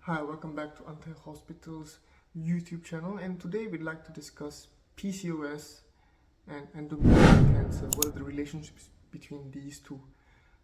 Hi, welcome back to Antai Hospital's YouTube channel, and today we'd like to discuss PCOS and endometrial cancer. What are the relationships between these two?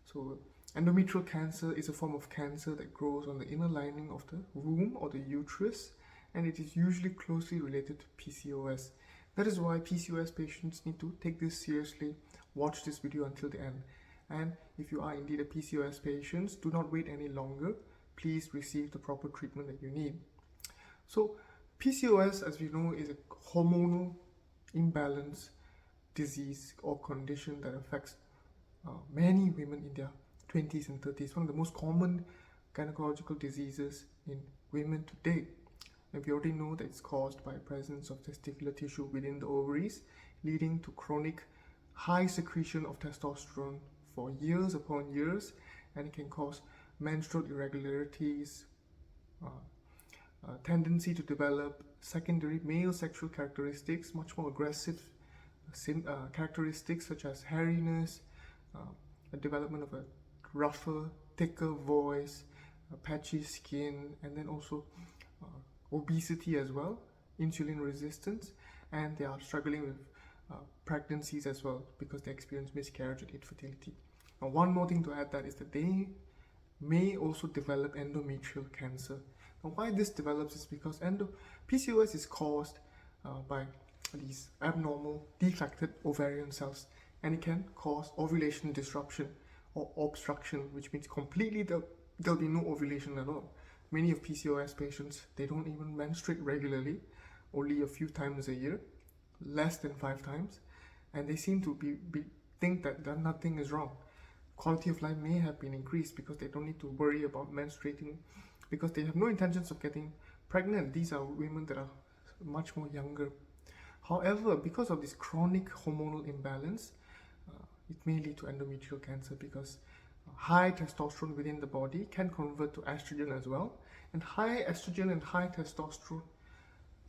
So, endometrial cancer is a form of cancer that grows on the inner lining of the womb or the uterus, and it is usually closely related to PCOS. That is why PCOS patients need to take this seriously, watch this video until the end. And if you are indeed a PCOS patient, do not wait any longer. Please receive the proper treatment that you need. So PCOS, as we know, is a hormonal imbalance disease or condition that affects many women in their 20s and 30s. One of the most common gynecological diseases in women today. And we already know that it's caused by presence of testicular tissue within the ovaries, leading to chronic high secretion of testosterone for years upon years, and it can cause menstrual irregularities, tendency to develop secondary male sexual characteristics, much more aggressive characteristics such as hairiness, the development of a rougher, thicker voice, patchy skin, and then also obesity as well, insulin resistance, and they are struggling with pregnancies as well because they experience miscarriage and infertility. Now, one more thing to add that is that they may also develop endometrial cancer. Now, why this develops is because PCOS is caused by these abnormal deflected ovarian cells, and it can cause ovulation disruption or obstruction, which means completely there'll be no ovulation at all. Many of PCOS patients, they don't even menstruate regularly, only a few times a year, less than 5 times, and they seem to think that nothing is wrong. Quality of life may have been increased because they don't need to worry about menstruating, because they have no intentions of getting pregnant. These are women that are much more younger. However, because of this chronic hormonal imbalance, it may lead to endometrial cancer because high testosterone within the body can convert to estrogen as well, and high estrogen and high testosterone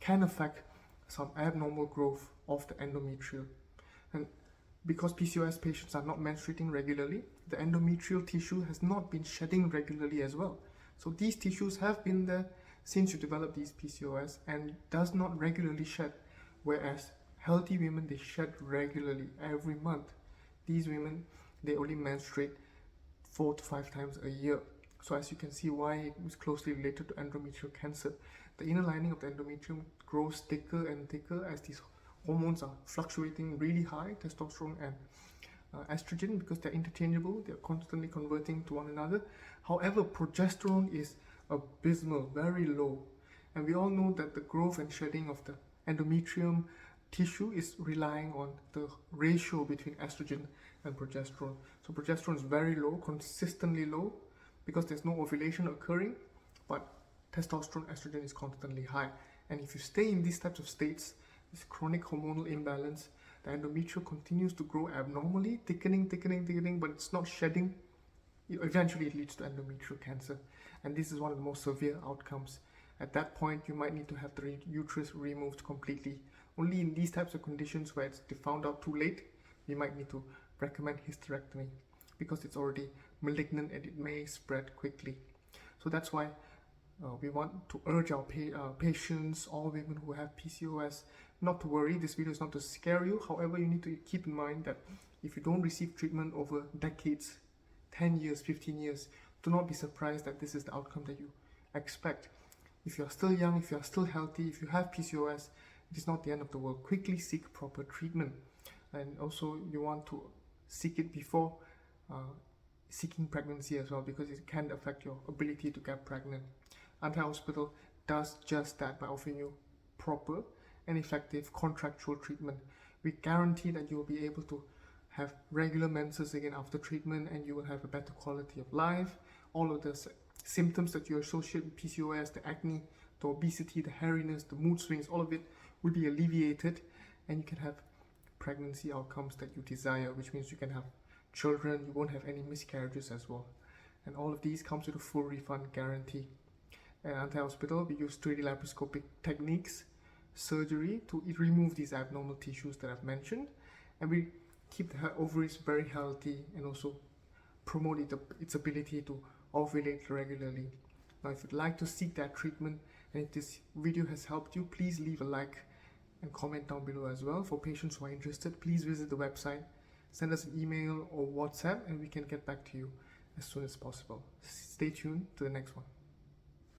can affect some abnormal growth of the endometrial. And because PCOS patients are not menstruating regularly, the endometrial tissue has not been shedding regularly as well. So these tissues have been there since you develop these PCOS and does not regularly shed, whereas healthy women, they shed regularly every month. These women, they only menstruate 4 to 5 times a year. So as you can see why it is closely related to endometrial cancer. The inner lining of the endometrium grows thicker and thicker as these hormones are fluctuating really high, testosterone and estrogen, because they're interchangeable, they're constantly converting to one another. However, progesterone is abysmal, very low. And we all know that the growth and shedding of the endometrium tissue is relying on the ratio between estrogen and progesterone. So progesterone is very low, consistently low, because there's no ovulation occurring, but testosterone, estrogen is constantly high. And if you stay in these types of states, this chronic hormonal imbalance, the endometrium continues to grow abnormally, thickening, but it's not shedding. Eventually it leads to endometrial cancer, and this is one of the most severe outcomes. At that point, you might need to have the uterus removed completely. Only in these types of conditions where it's found out too late, we might need to recommend hysterectomy because it's already malignant and it may spread quickly. So that's why we want to urge our patients, all women who have PCOS, not to worry. This video is not to scare you. However, you need to keep in mind that if you don't receive treatment over decades, 10 years, 15 years, do not be surprised that this is the outcome that you expect. If you are still young, if you are still healthy, if you have PCOS, it is not the end of the world. Quickly seek proper treatment. And also you want to seek it before seeking pregnancy as well, because it can affect your ability to get pregnant. Antai Hospital does just that by offering you proper and effective contractual treatment. We guarantee that you will be able to have regular menses again after treatment, and you will have a better quality of life. All of the symptoms that you associate with PCOS, the acne, the obesity, the hairiness, the mood swings, all of it will be alleviated, and you can have pregnancy outcomes that you desire, which means you can have children, you won't have any miscarriages as well. And all of these comes with a full refund guarantee. At Antai Hospital, we use 3D laparoscopic techniques, surgery to remove these abnormal tissues that I've mentioned, and we keep the ovaries very healthy and also promote its ability to ovulate regularly. Now, if you'd like to seek that treatment, and if this video has helped you, please leave a like and comment down below as well. For patients who are interested, please visit the website, send us an email or WhatsApp, and we can get back to you as soon as possible. Stay tuned to the next one.